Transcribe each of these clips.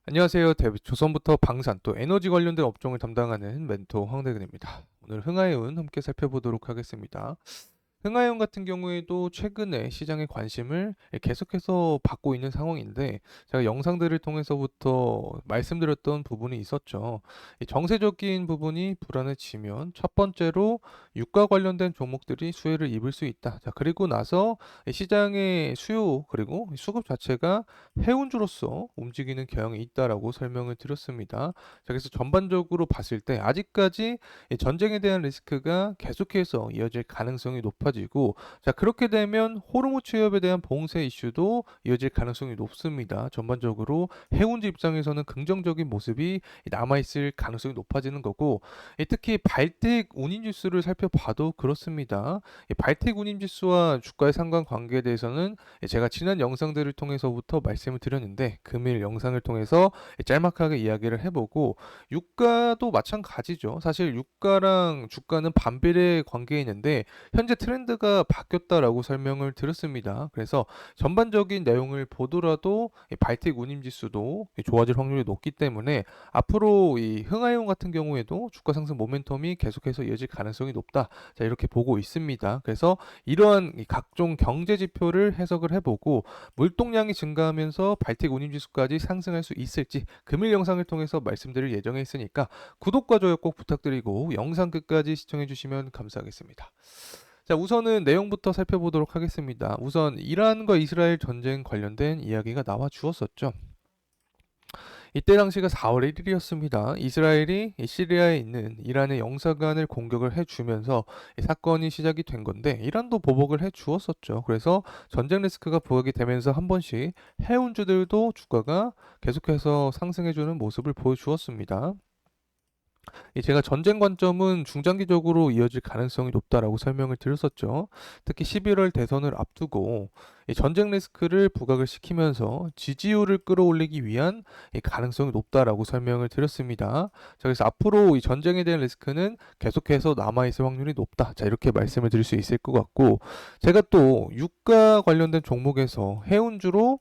안녕하세요. 조선부터 방산 또 에너지 관련된 업종을 담당하는 멘토 황대근입니다. 오늘 흥하해운 함께 살펴보도록 하겠습니다. 흥하해운 같은 경우에도 최근에 시장의 관심을 계속해서 받고 있는 상황인데 제가 영상들을 통해서부터 말씀드렸던 부분이 있었죠. 이 정세적인 부분이 불안해지면 첫 번째로 유가 관련된 종목들이 수혜를 입을 수 있다. 자, 그리고 나서 이 시장의 수요 그리고 수급 자체가 해운주로서 움직이는 경향이 있다라고 설명을 드렸습니다. 자, 그래서 전반적으로 봤을 때 아직까지 이 전쟁에 대한 리스크가 계속해서 이어질 가능성이 높아지고, 자, 그렇게 되면 호르무즈 취업에 대한 봉쇄 이슈도 이어질 가능성이 높습니다. 전반적으로 해운지 입장에서는 긍정적인 모습이 남아있을 가능성이 높아지는 거고, 특히 발틱 운임지수를 살펴봐도 그렇습니다. 이 발틱 운임지수와 주가의 상관관계에 대해서는 제가 지난 영상들을 통해서부터 말씀을 드렸는데 금일 영상을 통해서 짤막하게 이야기를 해보고, 유가도 마찬가지죠. 사실 유가랑 주가는 반비례 관계에 있는데 현재 트렌드가 바뀌었다라고 설명을 드렸습니다. 그래서 전반적인 내용을 보더라도 이 발틱 운임지수도 좋아질 확률이 높기 때문에 앞으로 이 흥하해용 같은 경우에도 주가 상승 모멘텀이 계속해서 이어질 가능성이 높다. 자, 이렇게 보고 있습니다. 그래서 이러한 이 각종 경제 지표를 해석을 해보고 물동량이 증가하면서 발틱 운임지수까지 상승할 수 있을지 금일 영상을 통해서 말씀드릴 예정에 있으니까 구독과 좋아요 꼭 부탁드리고 영상 끝까지 시청해 주시면 감사하겠습니다. 자, 우선은 내용부터 살펴보도록 하겠습니다. 우선 이란과 이스라엘 전쟁 관련된 이야기가 나와 주었었죠. 이때 당시가 4월 1일이었습니다. 이스라엘이 시리아에 있는 이란의 영사관을 공격을 해주면서 이 사건이 시작이 된 건데 이란도 보복을 해주었었죠. 그래서 전쟁 리스크가 부각이 되면서 한 번씩 해운주들도 주가가 계속해서 상승해주는 모습을 보여주었습니다. 제가 전쟁 관점은 중장기적으로 이어질 가능성이 높다라고 설명을 드렸었죠. 특히 11월 대선을 앞두고 이 전쟁 리스크를 부각을 시키면서 지지율을 끌어올리기 위한 이 가능성이 높다라고 설명을 드렸습니다. 자, 그래서 앞으로 이 전쟁에 대한 리스크는 계속해서 남아있을 확률이 높다. 자, 이렇게 말씀을 드릴 수 있을 것 같고, 제가 또 유가 관련된 종목에서 해운주로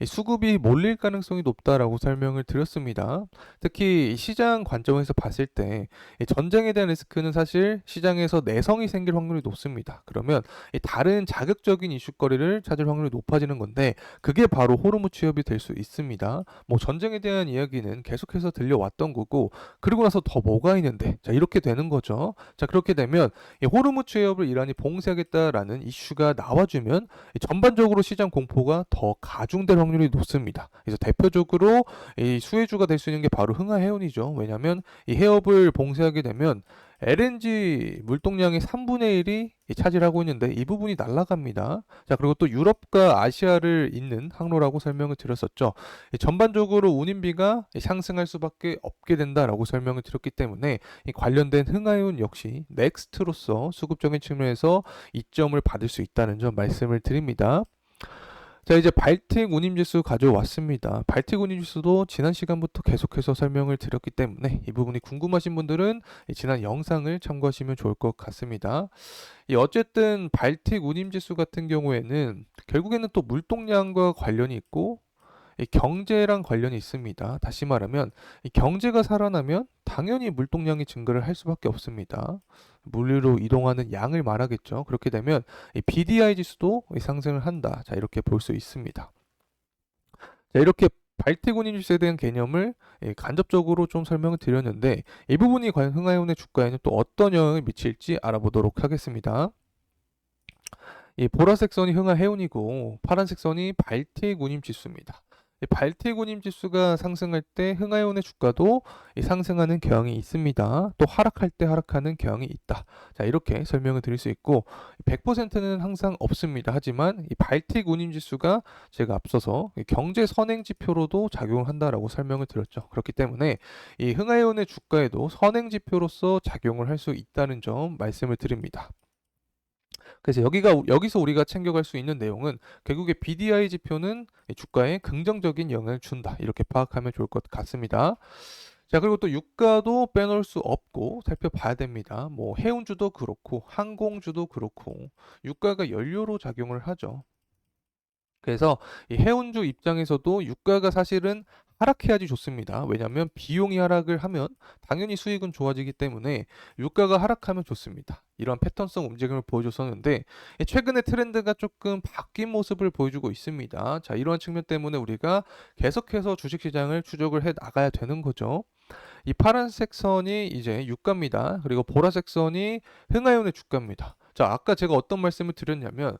이 수급이 몰릴 가능성이 높다라고 설명을 드렸습니다. 특히 시장 관점에서 봤을 때 이 전쟁에 대한 리스크는 사실 시장에서 내성이 생길 확률이 높습니다. 그러면 이 다른 자극적인 이슈거리를 찾을 확률이 높아지는 건데 그게 바로 호르무 취업이 될 수 있습니다. 뭐 전쟁에 대한 이야기는 계속해서 들려왔던 거고 그리고 나서 더 뭐가 있는데 자 이렇게 되는 거죠. 자, 그렇게 되면 이 호르무 취업을 이란이 봉쇄하겠다라는 이슈가 나와주면 전반적으로 시장 공포가 더 가중될 확률이 높습니다. 그래서 대표적으로 이 수혜주가 될 수 있는 게 바로 흥하해운이죠. 왜냐하면 이 해업을 봉쇄하게 되면 LNG 물동량의 3분의 1이 차지하고 있는데 이 부분이 날아갑니다. 자, 그리고 또 유럽과 아시아를 잇는 항로라고 설명을 드렸었죠. 전반적으로 운임비가 상승할 수밖에 없게 된다라고 설명을 드렸기 때문에 이 관련된 흥하해운 역시 넥스트로서 수급적인 측면에서 이점을 받을 수 있다는 점 말씀을 드립니다. 자, 이제 발틱 운임지수 가져왔습니다. 발틱 운임지수도 지난 시간부터 계속해서 설명을 드렸기 때문에 이 부분이 궁금하신 분들은 지난 영상을 참고하시면 좋을 것 같습니다. 어쨌든 발틱 운임지수 같은 경우에는 결국에는 또 물동량과 관련이 있고 이 경제랑 관련이 있습니다. 다시 말하면 이 경제가 살아나면 당연히 물동량이 증가를 할 수밖에 없습니다. 물류로 이동하는 양을 말하겠죠. 그렇게 되면 이 BDI 지수도 상승을 한다. 자, 이렇게 볼 수 있습니다. 자, 이렇게 발태군인 지수에 대한 개념을 간접적으로 좀 설명을 드렸는데 이 부분이 과연 흥하해운의 주가에는 또 어떤 영향을 미칠지 알아보도록 하겠습니다. 이 보라색 선이 흥하해운이고 파란색 선이 발틱 운임 지수입니다. 이 발틱 운임 지수가 상승할 때 흥하해운의 주가도 상승하는 경향이 있습니다. 또 하락할 때 하락하는 경향이 있다. 자, 이렇게 설명을 드릴 수 있고 100%는 항상 없습니다. 하지만 이 발틱 운임 지수가 제가 앞서서 경제 선행 지표로도 작용을 한다라고 설명을 드렸죠. 그렇기 때문에 이 흥하해운의 주가에도 선행 지표로서 작용을 할 수 있다는 점 말씀을 드립니다. 그래서 여기서 우리가 챙겨갈 수 있는 내용은 결국에 BDI 지표는 주가에 긍정적인 영향을 준다. 이렇게 파악하면 좋을 것 같습니다. 자, 그리고 또 유가도 빼놓을 수 없고 살펴봐야 됩니다. 뭐 해운주도 그렇고 항공주도 그렇고 유가가 연료로 작용을 하죠. 그래서 이 해운주 입장에서도 유가가 사실은 하락해야지 좋습니다. 왜냐하면 비용이 하락을 하면 당연히 수익은 좋아지기 때문에 유가가 하락하면 좋습니다. 이런 패턴성 움직임을 보여줬었는데 최근에 트렌드가 조금 바뀐 모습을 보여주고 있습니다. 자, 이러한 측면 때문에 우리가 계속해서 주식시장을 추적을 해 나가야 되는 거죠. 이 파란색 선이 이제 유가입니다. 그리고 보라색 선이 흥하이온의 주가입니다. 자, 아까 제가 어떤 말씀을 드렸냐면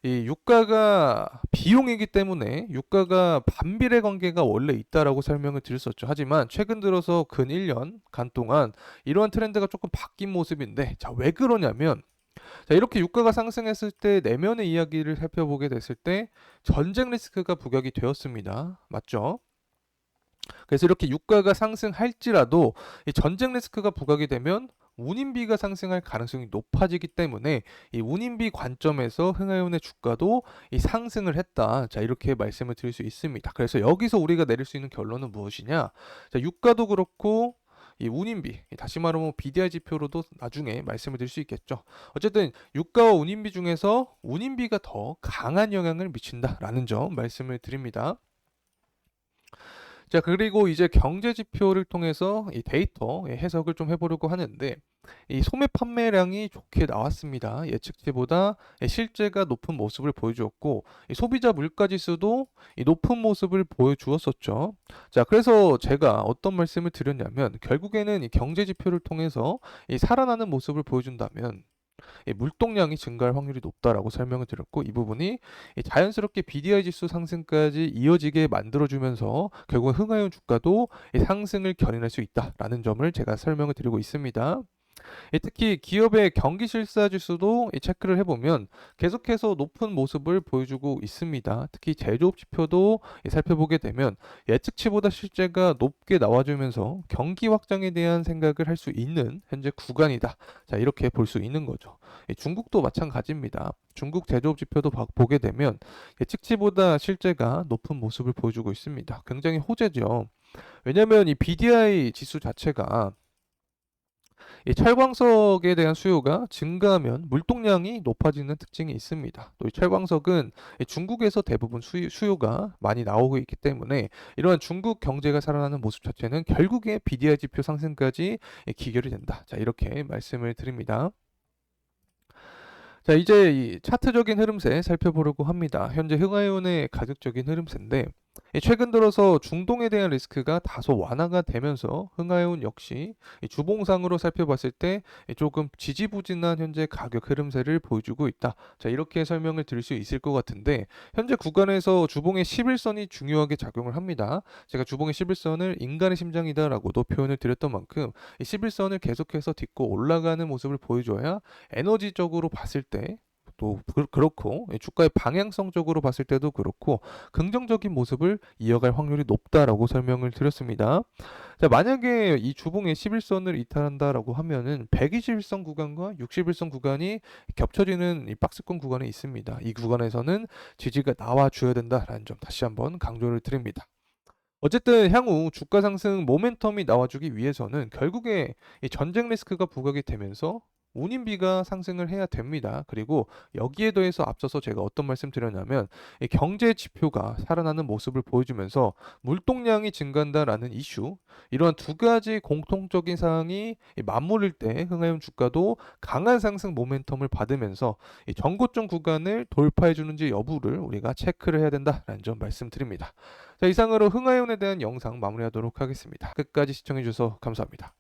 이 유가가 비용이기 때문에 유가가 반비례 관계가 원래 있다라고 설명을 드렸었죠. 하지만 최근 들어서 근 1년간 동안 이러한 트렌드가 조금 바뀐 모습인데, 자, 왜 그러냐면, 자, 이렇게 유가가 상승했을 때 내면의 이야기를 살펴보게 됐을 때 전쟁 리스크가 부각이 되었습니다. 맞죠? 그래서 이렇게 유가가 상승할지라도 이 전쟁 리스크가 부각이 되면 운임비가 상승할 가능성이 높아지기 때문에 이 운임비 관점에서 흥하이온의 주가도 이 상승을 했다. 자, 이렇게 말씀을 드릴 수 있습니다. 그래서 여기서 우리가 내릴 수 있는 결론은 무엇이냐? 자, 유가도 그렇고 이 운임비, 다시 말하면 BDI 지표로도 나중에 말씀을 드릴 수 있겠죠. 어쨌든 유가와 운임비 중에서 운임비가 더 강한 영향을 미친다라는 점 말씀을 드립니다. 자, 그리고 이제 경제 지표를 통해서 이 데이터 해석을 좀 해보려고 하는데, 이 소매 판매량이 좋게 나왔습니다. 예측치보다 실제가 높은 모습을 보여주었고, 이 소비자 물가 지수도 이 높은 모습을 보여주었었죠. 자, 그래서 제가 어떤 말씀을 드렸냐면, 결국에는 이 경제 지표를 통해서 이 살아나는 모습을 보여준다면 물동량이 증가할 확률이 높다라고 설명을 드렸고, 이 부분이 자연스럽게 BDI 지수 상승까지 이어지게 만들어주면서 결국 흥하이온 주가도 상승을 견인할 수 있다라는 점을 제가 설명을 드리고 있습니다. 특히 기업의 경기 실사 지수도 체크를 해보면 계속해서 높은 모습을 보여주고 있습니다. 특히 제조업 지표도 살펴보게 되면 예측치보다 실제가 높게 나와주면서 경기 확장에 대한 생각을 할 수 있는 현재 구간이다. 자, 이렇게 볼 수 있는 거죠. 중국도 마찬가지입니다. 중국 제조업 지표도 보게 되면 예측치보다 실제가 높은 모습을 보여주고 있습니다. 굉장히 호재죠. 왜냐하면 이 BDI 지수 자체가 이 철광석에 대한 수요가 증가하면 물동량이 높아지는 특징이 있습니다. 또 이 철광석은 중국에서 대부분 수요가 많이 나오고 있기 때문에 이러한 중국 경제가 살아나는 모습 자체는 결국에 BDI 지표 상승까지 기결이 된다. 자, 이렇게 말씀을 드립니다. 자, 이제 이 차트적인 흐름세 살펴보려고 합니다. 현재 흥하이온의 가격적인 흐름세인데, 최근 들어서 중동에 대한 리스크가 다소 완화가 되면서 흥하이온 역시 주봉상으로 살펴봤을 때 조금 지지부진한 현재 가격 흐름세를 보여주고 있다. 자, 이렇게 설명을 드릴 수 있을 것 같은데, 현재 구간에서 주봉의 11선이 중요하게 작용을 합니다. 제가 주봉의 11선을 인간의 심장이다라고도 표현을 드렸던 만큼 이 11선을 계속해서 딛고 올라가는 모습을 보여줘야 에너지적으로 봤을 때 또 그렇고 주가의 방향성적으로 봤을 때도 그렇고 긍정적인 모습을 이어갈 확률이 높다라고 설명을 드렸습니다. 자, 만약에 이 주봉의 11선을 이탈한다라고 하면은 121선 구간과 61선 구간이 겹쳐지는 이 박스권 구간에 있습니다. 이 구간에서는 지지가 나와 줘야 된다라는 점 다시 한번 강조를 드립니다. 어쨌든 향후 주가 상승 모멘텀이 나와주기 위해서는 결국에 이 전쟁 리스크가 부각이 되면서 운임비가 상승을 해야 됩니다. 그리고 여기에 더해서 앞서서 제가 어떤 말씀 드렸냐면 이 경제 지표가 살아나는 모습을 보여주면서 물동량이 증가한다라는 이슈, 이러한 두 가지 공통적인 사항이 맞물릴 때 흥하이온 주가도 강한 상승 모멘텀을 받으면서 이 전고점 구간을 돌파해 주는지 여부를 우리가 체크를 해야 된다라는 점 말씀드립니다. 자, 이상으로 흥하이온에 대한 영상 마무리하도록 하겠습니다. 끝까지 시청해 주셔서 감사합니다.